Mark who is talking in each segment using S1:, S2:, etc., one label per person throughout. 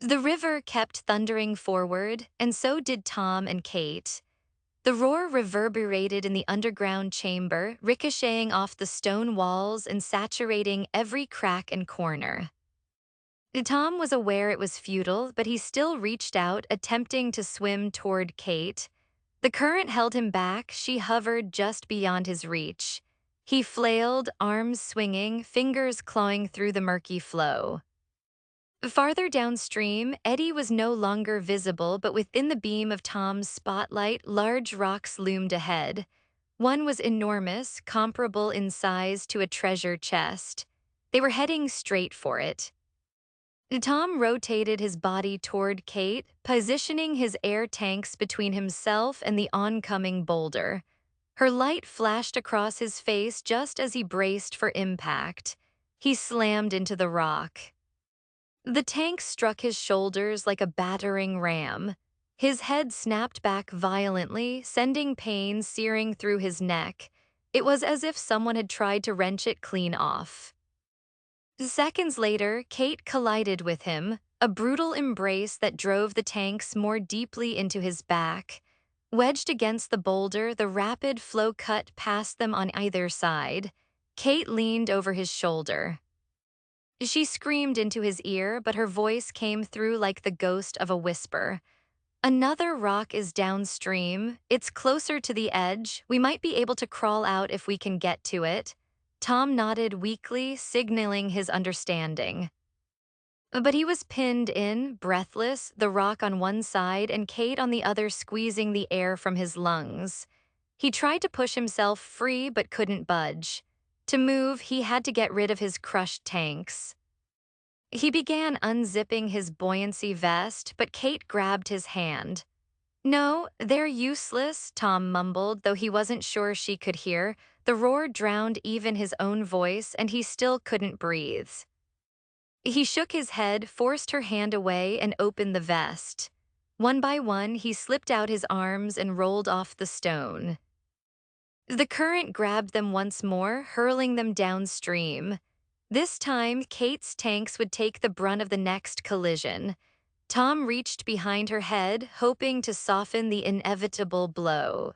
S1: The river kept thundering forward, and so did Tom and Kate. The roar reverberated in the underground chamber, ricocheting off the stone walls and saturating every crack and corner. Tom was aware it was futile, but he still reached out, attempting to swim toward Kate. The current held him back. She hovered just beyond his reach. He flailed, arms swinging, fingers clawing through the murky flow. Farther downstream, Eddie was no longer visible, but within the beam of Tom's spotlight, large rocks loomed ahead. One was enormous, comparable in size to a treasure chest. They were heading straight for it. Tom rotated his body toward Kate, positioning his air tanks between himself and the oncoming boulder. Her light flashed across his face just as he braced for impact. He slammed into the rock. The tank struck his shoulders like a battering ram. His head snapped back violently, sending pain searing through his neck. It was as if someone had tried to wrench it clean off. Seconds later, Kate collided with him, a brutal embrace that drove the tanks more deeply into his back. Wedged against the boulder, the rapid flow cut past them on either side. Kate leaned over his shoulder. She screamed into his ear, but her voice came through like the ghost of a whisper. Another rock is downstream. It's closer to the edge. We might be able to crawl out if we can get to it. Tom nodded weakly, signaling his understanding. But he was pinned in, breathless, the rock on one side and Kate on the other squeezing the air from his lungs. He tried to push himself free but couldn't budge. To move, he had to get rid of his crushed tanks. He began unzipping his buoyancy vest, but Kate grabbed his hand. "No, they're useless," Tom mumbled, though he wasn't sure she could hear. The roar drowned even his own voice, and he still couldn't breathe. He shook his head, forced her hand away, and opened the vest. One by one, he slipped out his arms and rolled off the stone. The current grabbed them once more, hurling them downstream. This time, Kate's tanks would take the brunt of the next collision. Tom reached behind her head, hoping to soften the inevitable blow.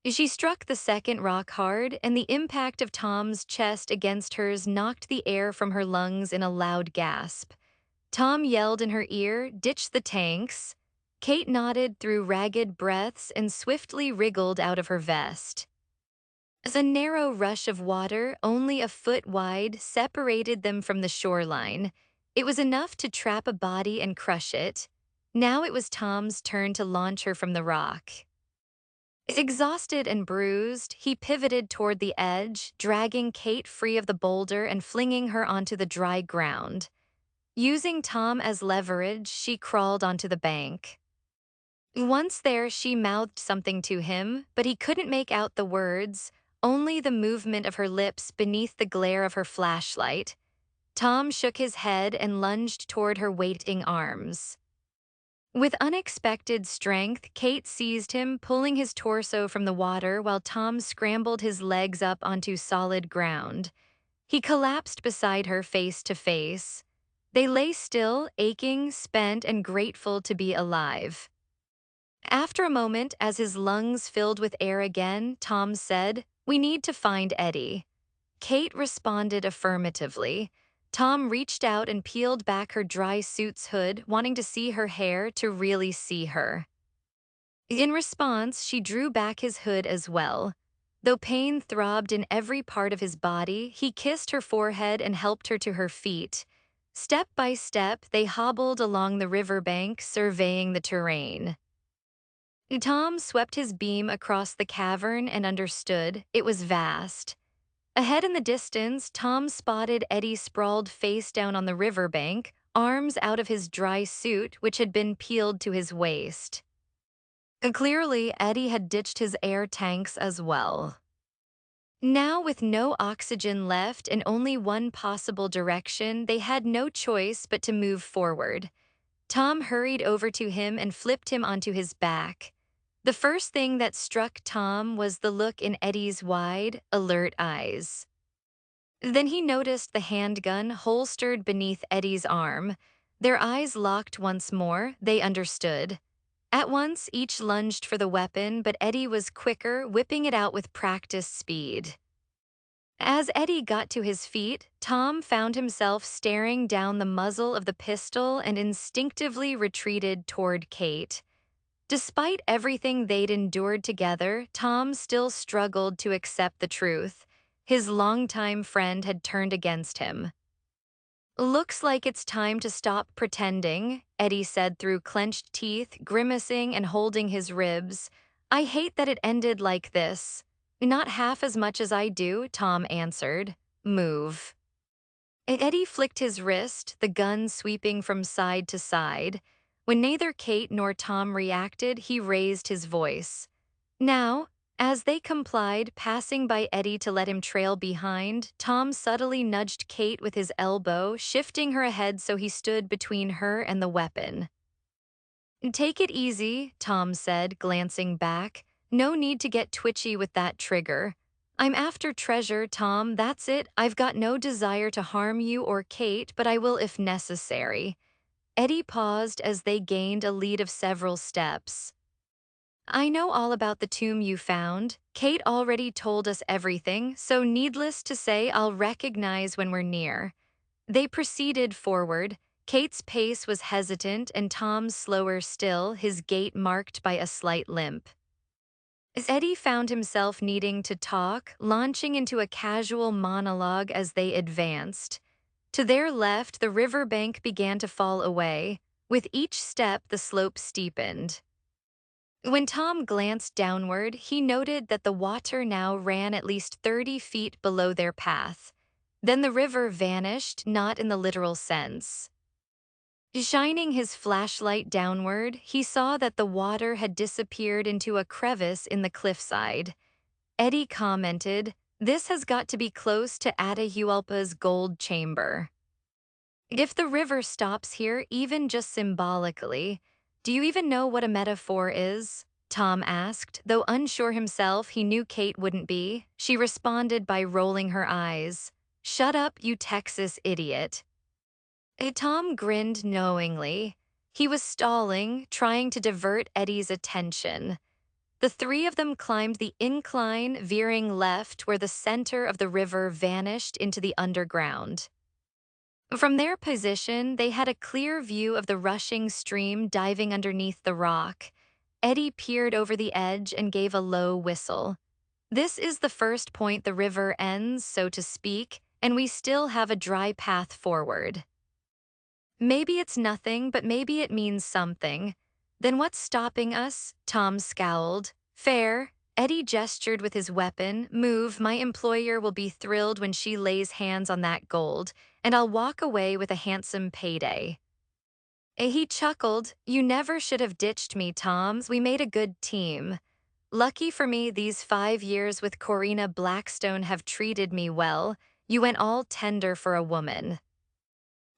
S1: She struck the second rock hard, and the impact of Tom's chest against hers knocked the air from her lungs in a loud gasp. Tom yelled in her ear, "Ditch the tanks." Kate nodded through ragged breaths and swiftly wriggled out of her vest. A narrow rush of water, only a foot wide, separated them from the shoreline. It was enough to trap a body and crush it. Now it was Tom's turn to launch her from the rock. Exhausted and bruised, he pivoted toward the edge, dragging Kate free of the boulder and flinging her onto the dry ground. Using Tom as leverage, she crawled onto the bank. Once there, she mouthed something to him, but he couldn't make out the words, only the movement of her lips beneath the glare of her flashlight. Tom shook his head and lunged toward her waiting arms. With unexpected strength, Kate seized him, pulling his torso from the water while Tom scrambled his legs up onto solid ground. He collapsed beside her face to face. They lay still, aching, spent, and grateful to be alive. After a moment, as his lungs filled with air again, Tom said, "We need to find Eddie." Kate responded affirmatively. Tom reached out and peeled back her dry suit's hood, wanting to see her hair, to really see her. In response, she drew back his hood as well. Though pain throbbed in every part of his body, he kissed her forehead and helped her to her feet. Step by step, they hobbled along the riverbank, surveying the terrain. Tom swept his beam across the cavern and understood. It was vast. Ahead in the distance, Tom spotted Eddie sprawled face down on the riverbank, arms out of his dry suit, which had been peeled to his waist. Clearly, Eddie had ditched his air tanks as well. Now, with no oxygen left and only one possible direction, they had no choice but to move forward. Tom hurried over to him and flipped him onto his back. The first thing that struck Tom was the look in Eddie's wide, alert eyes. Then he noticed the handgun holstered beneath Eddie's arm. Their eyes locked once more, they understood. At once, each lunged for the weapon, but Eddie was quicker, whipping it out with practiced speed. As Eddie got to his feet, Tom found himself staring down the muzzle of the pistol and instinctively retreated toward Kate. Despite everything they'd endured together, Tom still struggled to accept the truth. His longtime friend had turned against him. "Looks like it's time to stop pretending," Eddie said through clenched teeth, grimacing and holding his ribs. "I hate that it ended like this." "Not half as much as I do," Tom answered. "Move." Eddie flicked his wrist, the gun sweeping from side to side. When neither Kate nor Tom reacted, he raised his voice. Now, as they complied, passing by Eddie to let him trail behind, Tom subtly nudged Kate with his elbow, shifting her ahead so he stood between her and the weapon. "Take it easy," Tom said, glancing back. "No need to get twitchy with that trigger. I'm after treasure, Tom, that's it. I've got no desire to harm you or Kate, but I will if necessary." Eddie paused as they gained a lead of several steps. "I know all about the tomb you found. Kate already told us everything, so needless to say, I'll recognize when we're near." They proceeded forward. Kate's pace was hesitant and Tom's slower still, his gait marked by a slight limp. As Eddie found himself needing to talk, launching into a casual monologue as they advanced. To their left, the riverbank began to fall away. With each step, the slope steepened. When Tom glanced downward, he noted that the water now ran at least 30 feet below their path. Then the river vanished, not in the literal sense. Shining his flashlight downward, he saw that the water had disappeared into a crevice in the cliffside. Eddie commented, "This has got to be close to Atahualpa's gold chamber." "If the river stops here, even just symbolically, do you even know what a metaphor is?" Tom asked. Though unsure himself, he knew Kate wouldn't be. She responded by rolling her eyes. "Shut up, you Texas idiot." Tom grinned knowingly. He was stalling, trying to divert Eddie's attention. The three of them climbed the incline, veering left where the center of the river vanished into the underground. From their position, they had a clear view of the rushing stream diving underneath the rock. Eddie peered over the edge and gave a low whistle. "This is the first point the river ends, so to speak, and we still have a dry path forward." "Maybe it's nothing, but maybe it means something." "Then what's stopping us?" Tom scowled. "Fair." Eddie gestured with his weapon. "Move, my employer will be thrilled when she lays hands on that gold, and I'll walk away with a handsome payday." He chuckled. "You never should have ditched me, Tom. We made a good team. Lucky for me, these 5 years with Corina Blackstone have treated me well. You went all tender for a woman."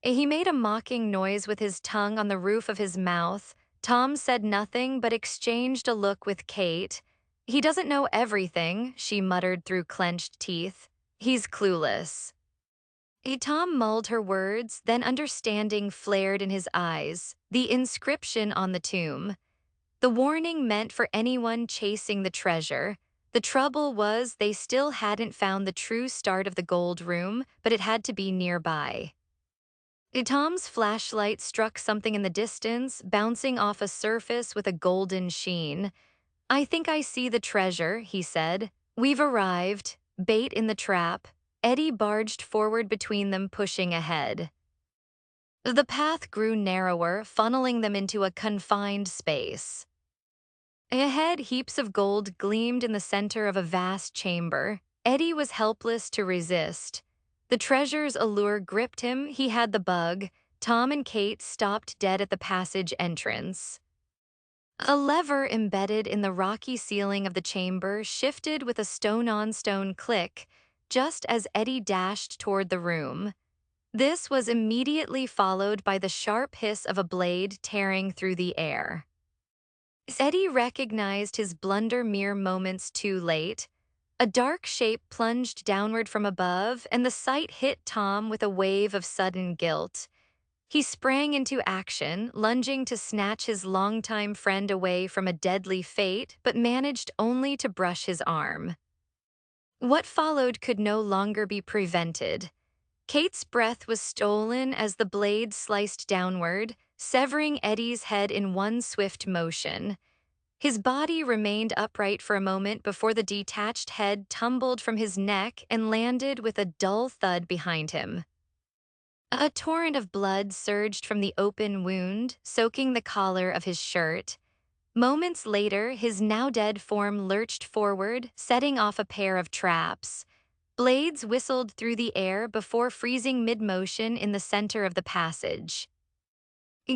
S1: He made a mocking noise with his tongue on the roof of his mouth. Tom said nothing but exchanged a look with Kate. "He doesn't know everything," she muttered through clenched teeth. "He's clueless." Tom mulled her words, then understanding flared in his eyes. The inscription on the tomb. The warning meant for anyone chasing the treasure. The trouble was they still hadn't found the true start of the gold room, but it had to be nearby. Tom's flashlight struck something in the distance, bouncing off a surface with a golden sheen. "I think I see the treasure," he said. "We've arrived." Bait in the trap. Eddie barged forward between them, pushing ahead. The path grew narrower, funneling them into a confined space. Ahead, heaps of gold gleamed in the center of a vast chamber. Eddie was helpless to resist. The treasure's allure gripped him. He had the bug. Tom and Kate stopped dead at the passage entrance. A lever embedded in the rocky ceiling of the chamber shifted with a stone-on-stone click, just as Eddie dashed toward the room. This was immediately followed by the sharp hiss of a blade tearing through the air. Eddie recognized his blunder mere moments too late. A dark shape plunged downward from above, and the sight hit Tom with a wave of sudden guilt. He sprang into action, lunging to snatch his longtime friend away from a deadly fate, but managed only to brush his arm. What followed could no longer be prevented. Kate's breath was stolen as the blade sliced downward, severing Eddie's head in one swift motion. His body remained upright for a moment before the detached head tumbled from his neck and landed with a dull thud behind him. A torrent of blood surged from the open wound, soaking the collar of his shirt. Moments later, his now-dead form lurched forward, setting off a pair of traps. Blades whistled through the air before freezing mid-motion in the center of the passage.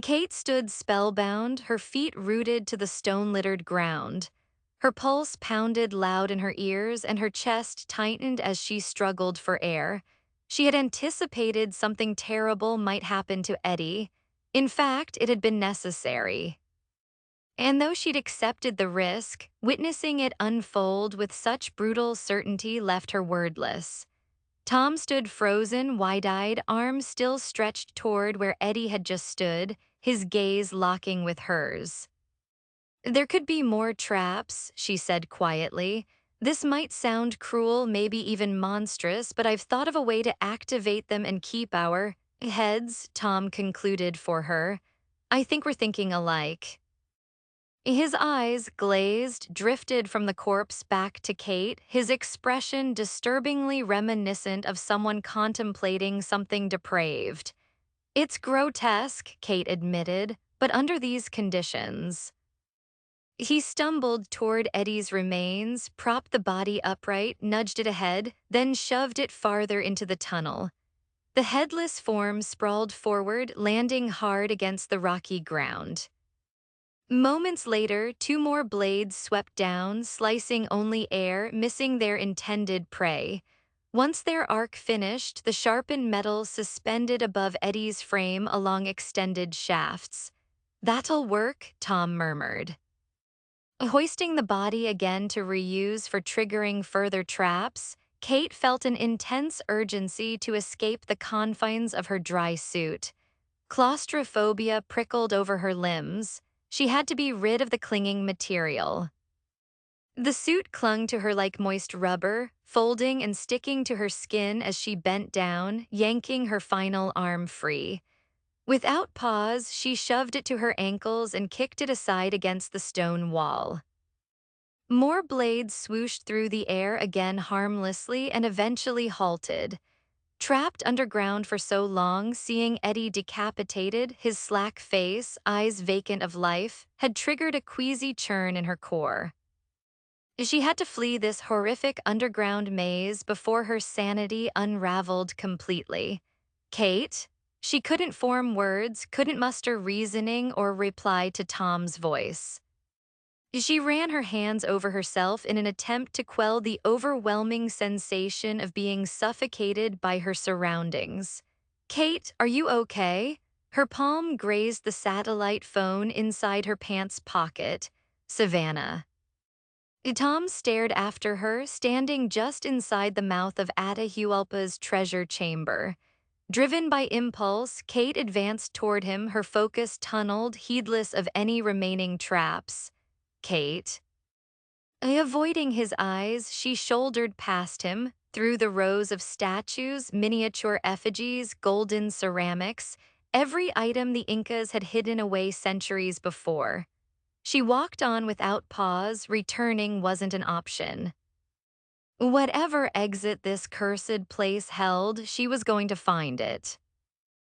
S1: Kate stood spellbound, her feet rooted to the stone-littered ground. Her pulse pounded loud in her ears and her chest tightened as she struggled for air. She had anticipated something terrible might happen to Eddie. In fact, it had been necessary. And though she'd accepted the risk, witnessing it unfold with such brutal certainty left her wordless. Tom stood frozen, wide-eyed, arms still stretched toward where Eddie had just stood, his gaze locking with hers. "There could be more traps," she said quietly. "This might sound cruel, maybe even monstrous, but I've thought of a way to activate them and keep our heads," Tom concluded for her. "I think we're thinking alike." His eyes, glazed, drifted from the corpse back to Kate, his expression disturbingly reminiscent of someone contemplating something depraved. "It's grotesque," Kate admitted, "but under these conditions." He stumbled toward Eddie's remains, propped the body upright, nudged it ahead, then shoved it farther into the tunnel. The headless form sprawled forward, landing hard against the rocky ground. Moments later, two more blades swept down, slicing only air, missing their intended prey. Once their arc finished, the sharpened metal suspended above Eddie's frame along extended shafts. "That'll work," Tom murmured. Hoisting the body again to reuse for triggering further traps, Kate felt an intense urgency to escape the confines of her dry suit. Claustrophobia prickled over her limbs. She had to be rid of the clinging material. The suit clung to her like moist rubber, folding and sticking to her skin as she bent down, yanking her final arm free. Without pause, she shoved it to her ankles and kicked it aside against the stone wall. More blades swooshed through the air again harmlessly and eventually halted. Trapped underground for so long, seeing Eddie decapitated, his slack face, eyes vacant of life, had triggered a queasy churn in her core. She had to flee this horrific underground maze before her sanity unraveled completely. "Kate?" She couldn't form words, couldn't muster reasoning or reply to Tom's voice. She ran her hands over herself in an attempt to quell the overwhelming sensation of being suffocated by her surroundings. "Kate, are you okay?" Her palm grazed the satellite phone inside her pants pocket. "Savannah." Tom stared after her, standing just inside the mouth of Atahualpa's treasure chamber. Driven by impulse, Kate advanced toward him, her focus tunneled, heedless of any remaining traps. "Kate." Avoiding his eyes, she shouldered past him, through the rows of statues, miniature effigies, golden ceramics, every item the Incas had hidden away centuries before. She walked on without pause, returning wasn't an option. Whatever exit this cursed place held, she was going to find it.